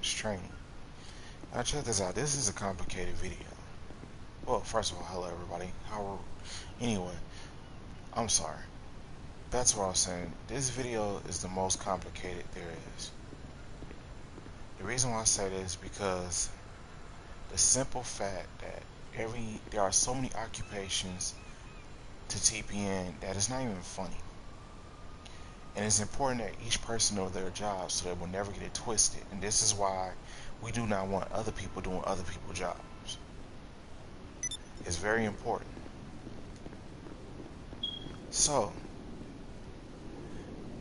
Advanced Training. Now check this out. This is a complicated video. Well, first of all, hello everybody. Anyway, I'm sorry. That's what I was saying. This video is the most complicated there is. The reason why I say this is because the simple fact that there are so many occupations to TPN that it's not even funny. And it's important that each person know their job so that we'll never get it twisted. And this is why we do not want other people doing other people's jobs. It's very important. So,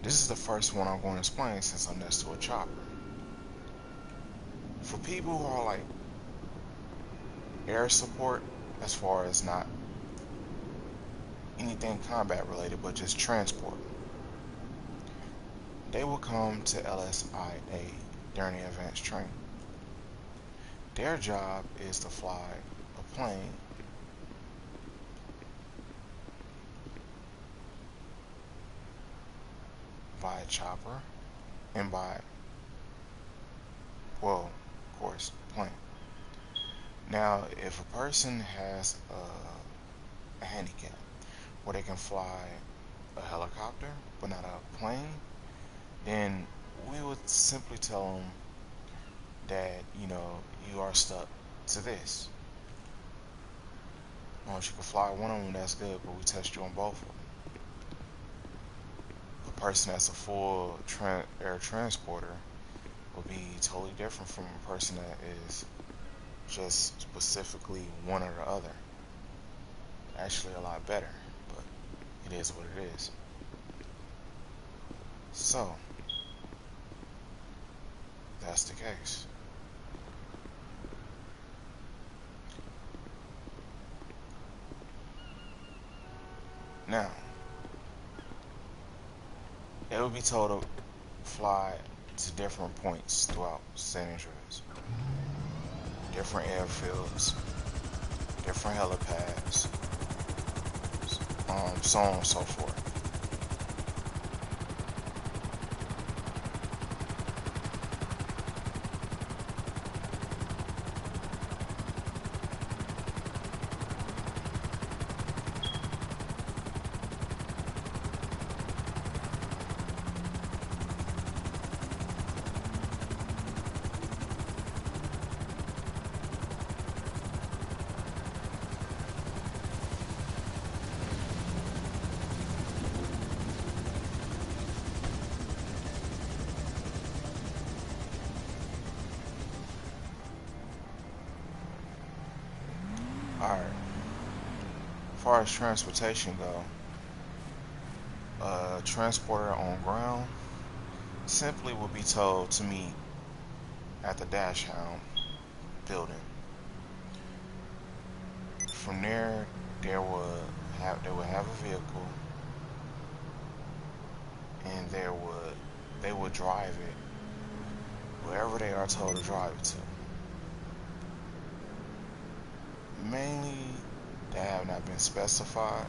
this is the first one I'm going to explain since I'm next to a chopper. For people who are like air support, as far as not anything combat related, but just transport, they will come to LSIA during the advanced training. Their job is to fly a plane by a chopper and by, well, of course, plane. Now, if a person has a handicap where they can fly a helicopter but not a plane, then we would simply tell them that, you are stuck to this. Once you can fly one of them, that's good, but we test you on both of them. A person that's a full air transporter will be totally different from a person that is just specifically one or the other. Actually a lot better, but it is what it is. So, that's the case. Now, they will be told to fly to different points throughout San Andreas. Different airfields, different helipads, so on and so forth. Alright, as far as transportation go, a transporter on ground simply would be told to meet at the dash hound building. From there, they would have a vehicle, and they would drive it wherever they are told to drive it to. Mainly, they have not been specified.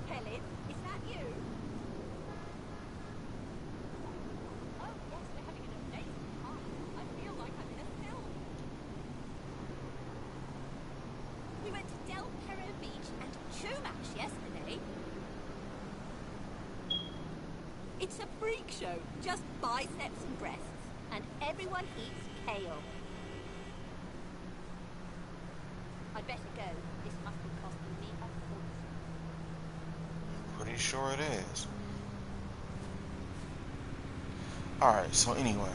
Helen, is that you? Oh, yes, we're having an amazing time. I feel like I'm in a film. We went to Del Perro Beach and Chumash yesterday. It's a freak show, just biceps and breasts, and everyone eats kale. I'd better go. This must be costing me a fortune. Pretty sure it is. Alright, so anyway.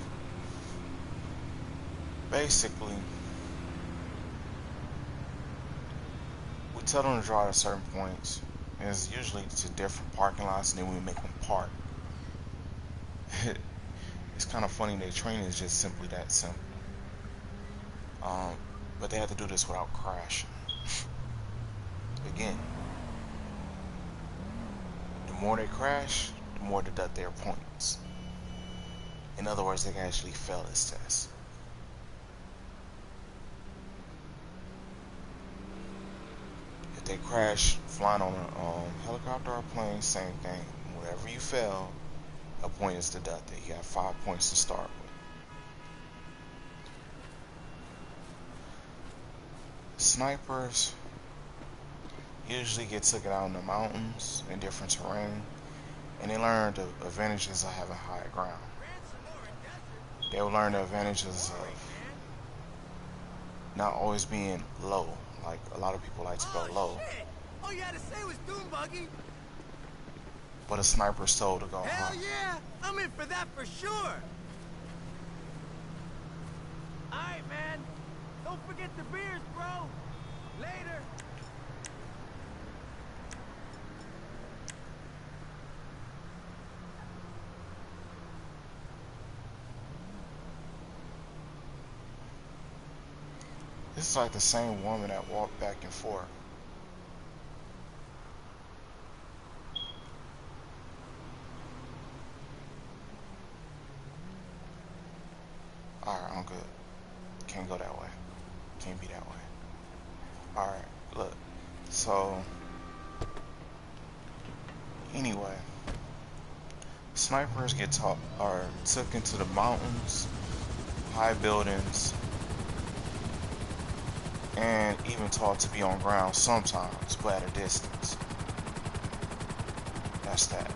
Basically, we tell them to drive at certain points. And it's usually to different parking lots, and then we make them park. It's kind of funny, their training is just simply that simple. But they have to do this without crashing. Again, the more they crash, the more they deduct their points. In other words, they can actually fail this test. If they crash flying on a helicopter or plane, same thing. Wherever you fail, a point is deducted. You have 5 points to start with. snipers usually get took out in the mountains in different terrain, and they learn the advantages of having high ground. They will learn the advantages of not always being low. Like a lot of people like to go low, Shit! All you had to say was Doom Buggy. but a sniper's told to go Hell high. yeah! I'm in for that for sure! Alright, man. Don't forget the beers, bro. Later. This is like the same woman that walked back and forth. Alright, I'm good. Can't go that way. Can't be that way. Alright, look. So, anyway, snipers get taught are took into the mountains, high buildings, and even taught to be on ground sometimes, but at a distance. That's that.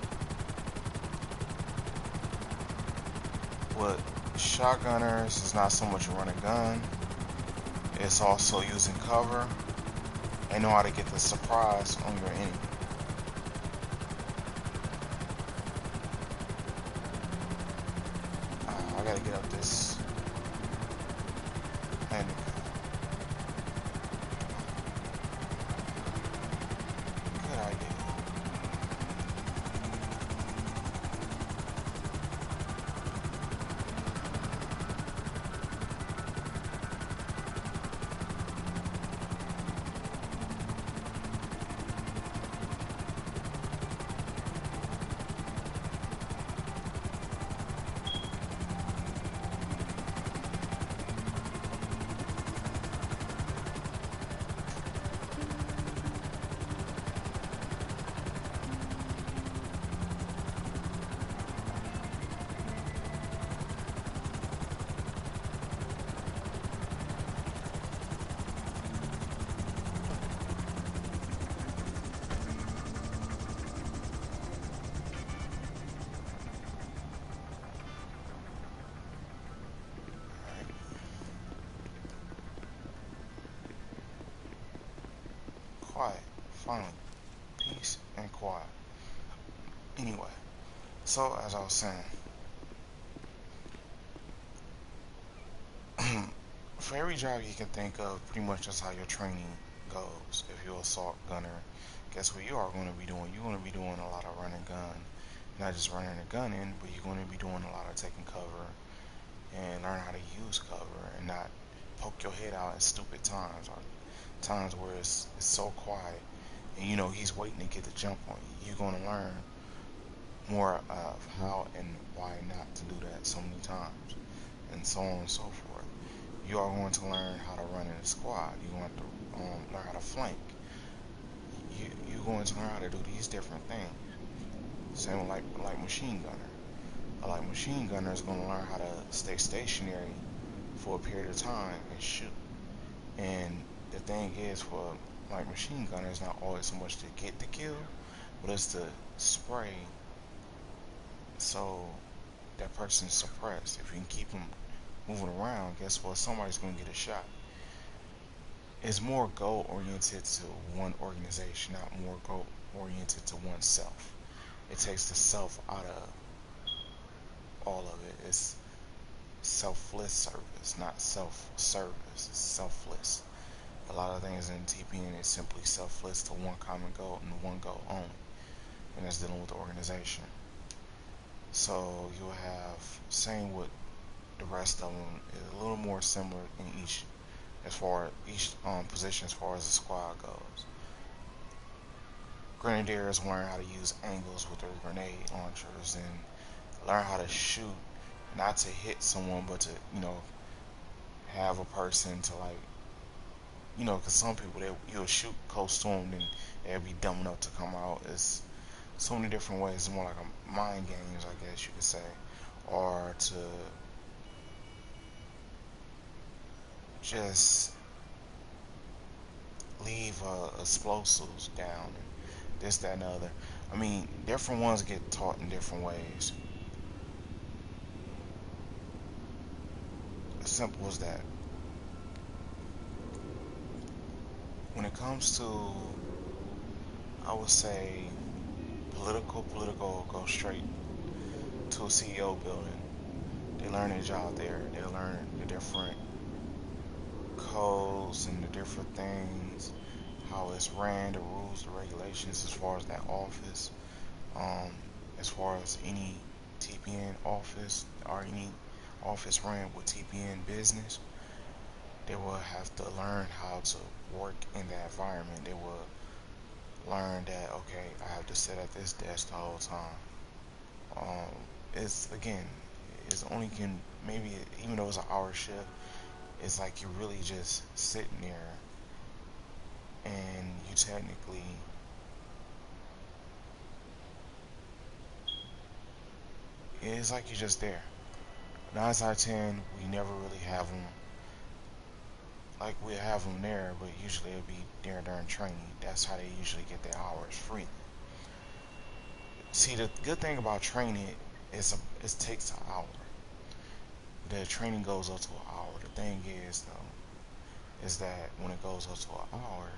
With shotgunners, it's not so much run a gun. It's also using cover and know how to get the surprise on your enemy. I gotta get up this landing. Good idea. Quiet. Finally. Peace and quiet. Anyway, so as I was saying, for every job you can think of, pretty much that's how your training goes. If you're an assault gunner, guess what you are going to be doing? You're going to be doing a lot of running gun. Not just running a gun in, but you're going to be doing a lot of taking cover and learn how to use cover and not poke your head out at stupid times or times where it's so quiet and you know he's waiting to get the jump on you. You're going to learn more of how and why not to do that so many times, and so on and so forth. You are going to learn how to run in a squad. You're going to learn how to flank. You're going to learn how to do these different things. Same like machine gunner. A like machine gunner is going to learn how to stay stationary for a period of time and shoot. And the thing is, for like machine gunner, it's not always so much to get the kill, but it's to spray so that person's suppressed. If you can keep them moving around, guess what? Somebody's going to get a shot. It's more goal oriented to one organization, not more goal oriented to oneself. It takes the self out of all of it. It's selfless service, not self-service. It's selfless. A lot of things in TPN is simply selfless to one common goal and one goal only, and that's dealing with the organization. So you'll have, same with the rest of them, is a little more similar in each, as far as each position as far as the squad goes. Grenadiers learn how to use angles with their grenade launchers and learn how to shoot, not to hit someone, but to, have a person to, like, because some people, you'll shoot close to them, then they'll be dumb enough to come out. It's so many different ways. It's more like a mind games, I guess you could say, or to just leave explosives down, and this, that, and the other. I mean, different ones get taught in different ways. As simple as that. When it comes to, I would say, political go straight to a CEO building. They learn their job there. They learn the different codes and the different things, how it's ran, the rules, the regulations as far as that office, um, as far as any TPN office or any office ran with TPN business. They will have to learn how to work in that environment. They will learn that, okay, I have to sit at this desk the whole time. It's again, it's only can maybe even though it's an hour shift, it's like you're really just sitting there, and you technically, it's like you're just there. 9 out of 10, we never really have them. Like we have them there, but usually it'll be there during training. That's how they usually get their hours free. See, the good thing about training is it takes an hour. The training goes up to an hour. The thing is though, is that when it goes up to an hour,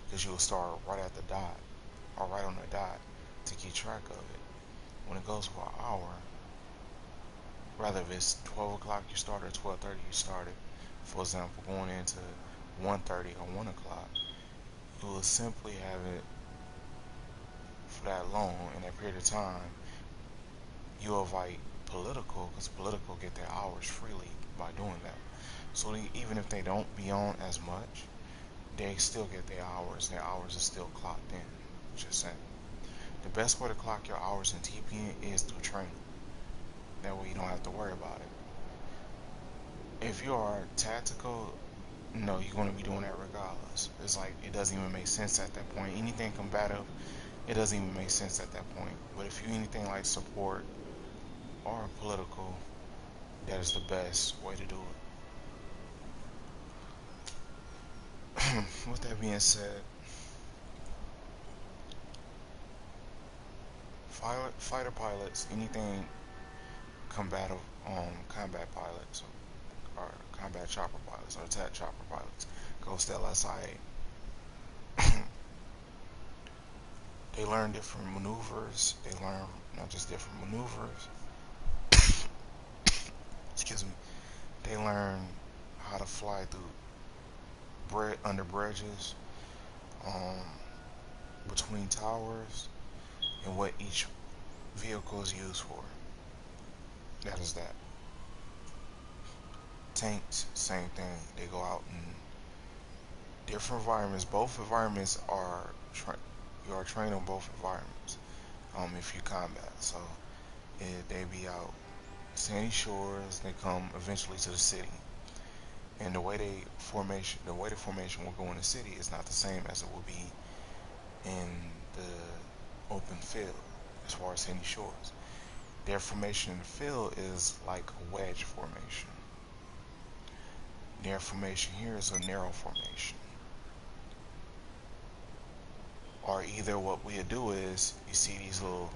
because you'll start right at the dot or right on the dot to keep track of it. When it goes for an hour, rather if it's 12 o'clock you started or 12:30 you started, for example, going into 1:30 or 1 o'clock, you will simply have it for that long in that period of time. You'll invite political, because political get their hours freely by doing that. So even if they don't be on as much, they still get their hours. Their hours are still clocked in. Just saying. The best way to clock your hours in TPN is through training. That way you don't have to worry about it. If you are tactical, no, you're going to be doing that regardless. It's like it doesn't even make sense at that point. Anything combative, it doesn't even make sense at that point. But if you anything like support or political, that is the best way to do it. With that being said, fighter pilots, anything combative, combat pilots, or combat chopper pilots, or attack chopper pilots, goes to LSIA. They learn different maneuvers. They learn not just different maneuvers. Excuse me. They learn how to fly through under bridges, um, between towers, and what each vehicle is used for. That is that. Tanks, same thing. They go out in different environments. Both environments are you are trained on both environments. If you combat, so they be out sandy shores. They come eventually to the city, and the way the formation will go in the city is not the same as it will be in the open field. As far as sandy shores, their formation in the field is like a wedge formation. Their formation here is a narrow formation. Or either what we do is, you see these little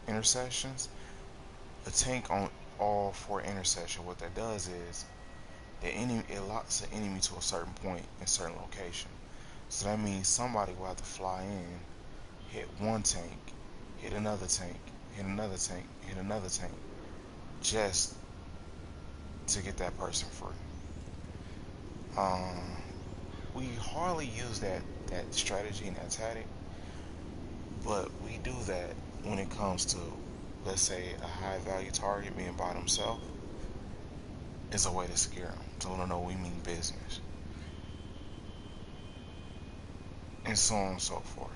intersections, a tank on all four intersections, what that does is the enemy, it locks the enemy to a certain point in a certain location. So that means somebody will have to fly in, hit one tank, hit another tank, hit another tank, hit another tank, just to get that person free. Um, we hardly use that strategy and that tactic, but we do that when it comes to, let's say, a high value target being by themselves. Is a way to scare them, to let them know we mean business, and so on and so forth.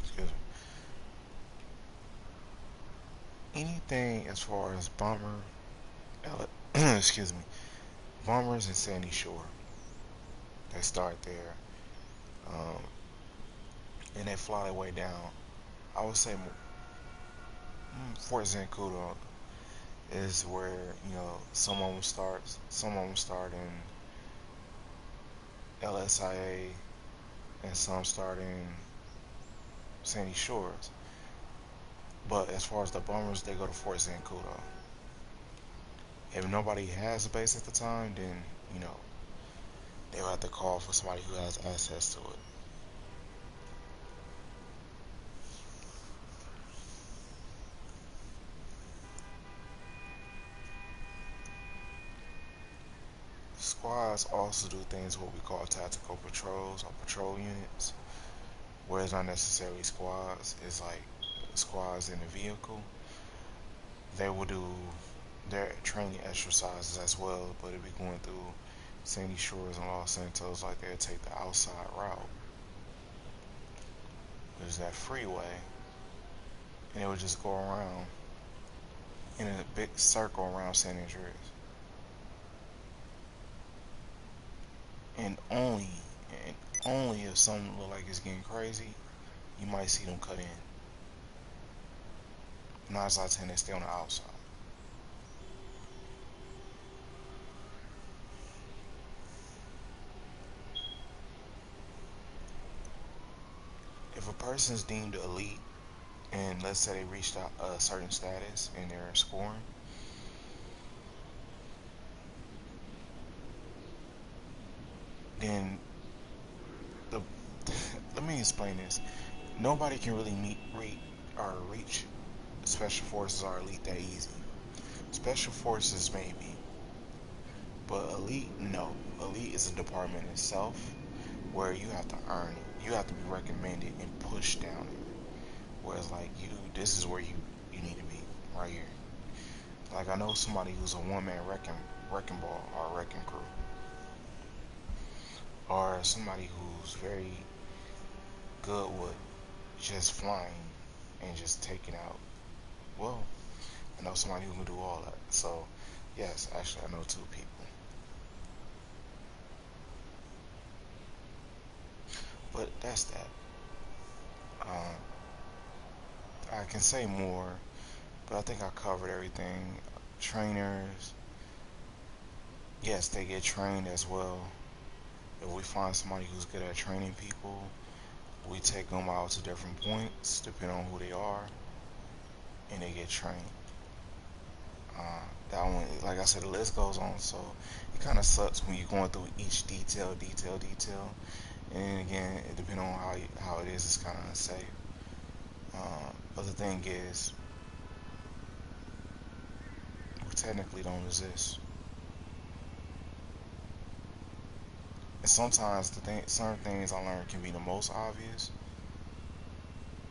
Excuse me. Anything as far as excuse me, bombers and sandy shore, they start there, um, and they fly their way down. I would say Fort Zancudo is where, you know, some of them start in LSIA and some start in Sandy Shores. But as far as the bummers, they go to Fort Zancudo. If nobody has a base at the time, then, you know, they'll have to call for somebody who has access to it. Squads also do things what we call tactical patrols or patrol units, where it's not necessarily squads. It's like squads in a vehicle. They will do their training exercises as well, but it'll be going through Sandy Shores and Los Santos. Like they'll take the outside route, which is that freeway, and it would just go around in a big circle around San Andreas. And and only if something look like it's getting crazy, you might see them cut in. 9 out of 10, they stay on the outside. If a person is deemed elite, and let's say they reached a certain status in their scoring, then the let me explain this. Nobody can really reach special forces or elite that easy. Special forces maybe, but elite no. Elite is a department itself where you have to earn it. You have to be recommended and pushed down it. Whereas like this is where you need to be right here. Like I know somebody who's a one-man wrecking ball or a wrecking crew, or somebody who's very good with just flying and just taking out. Well, I know somebody who can do all that. So yes, actually I know two people. But that's that. Um, I can say more, but I think I covered everything. Trainers, yes, they get trained as well. If we find somebody who's good at training people, we take them out to different points depending on who they are, and they get trained. That one, like I said, the list goes on. So it kind of sucks when you're going through each detail. And then again, it depends on how it is. It's kind of unsafe. But the thing is, we technically don't exist. And sometimes certain things I learned can be the most obvious,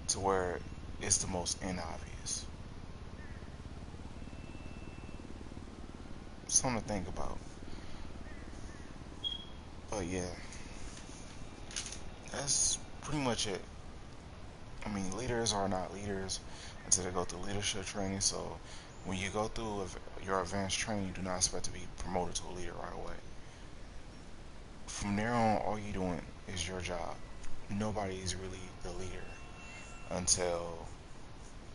to where it's the most inobvious. Something to think about. But yeah, that's pretty much it. I mean, leaders are not leaders until they go through leadership training. So when you go through your advanced training, you do not expect to be promoted to a leader right away. From there on, all you're doing is your job. Nobody is really the leader until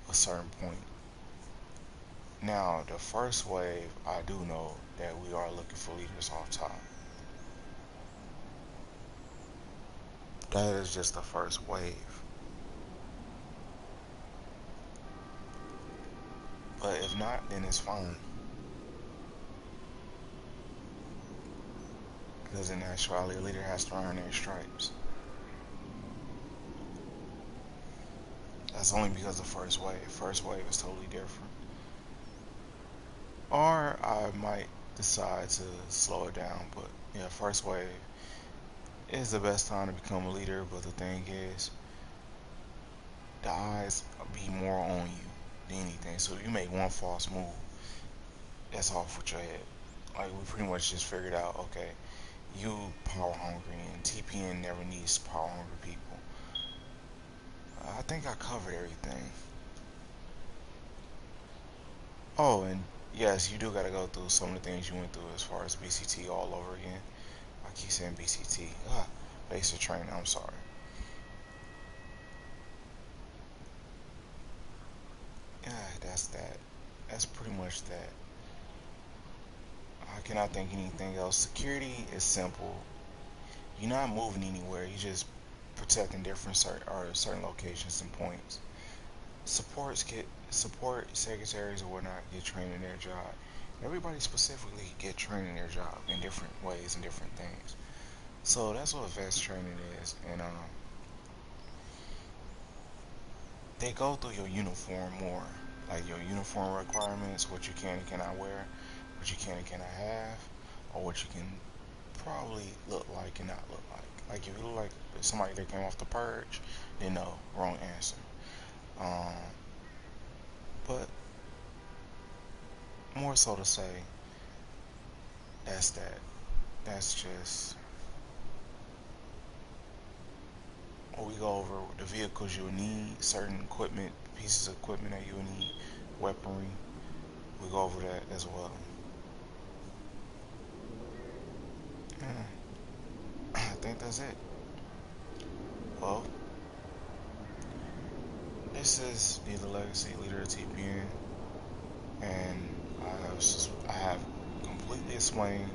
a certain point. Now, the first wave, I do know that we are looking for leaders off top. That is just the first wave. But if not, then it's fine. Because in actuality, a leader has to earn their stripes. That's only because of first wave. First wave is totally different. Or I might decide to slow it down. But yeah, first wave is the best time to become a leader. But the thing is, the eyes be more on you than anything. So if you make one false move, that's off with your head. Like we pretty much just figured out, okay, you power hungry, and TPN never needs power hungry people. I think I covered everything. Oh, and yes, you do got to go through some of the things you went through as far as BCT all over again. I keep saying BCT. Basic training. I'm sorry. God that's pretty much that. I cannot think anything else. Security is simple. You're not moving anywhere. You're just protecting different certain locations and points. Support secretaries or whatnot get trained in their job. Everybody specifically get trained in their job in different ways and different things. So that's what advanced training is, and they go through your uniform more, like your uniform requirements, what you can and cannot wear, what you can and cannot have, or what you can probably look like and not look like. Like if you look like somebody that came off the purge, then no, wrong answer. Um, but more so to say, that's that. That's just what we go over. The vehicles you will need, certain equipment, pieces of equipment that you will need, weaponry. We go over that as well. Yeah, I think that's it. Well, this is the Legacy Leader of TPN, and I have completely explained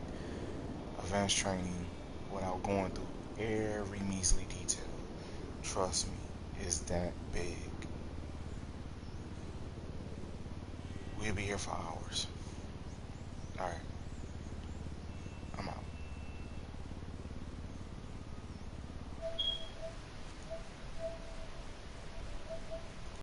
advanced training without going through every measly detail. Trust me, it's that big. We'll be here for hours. Alright.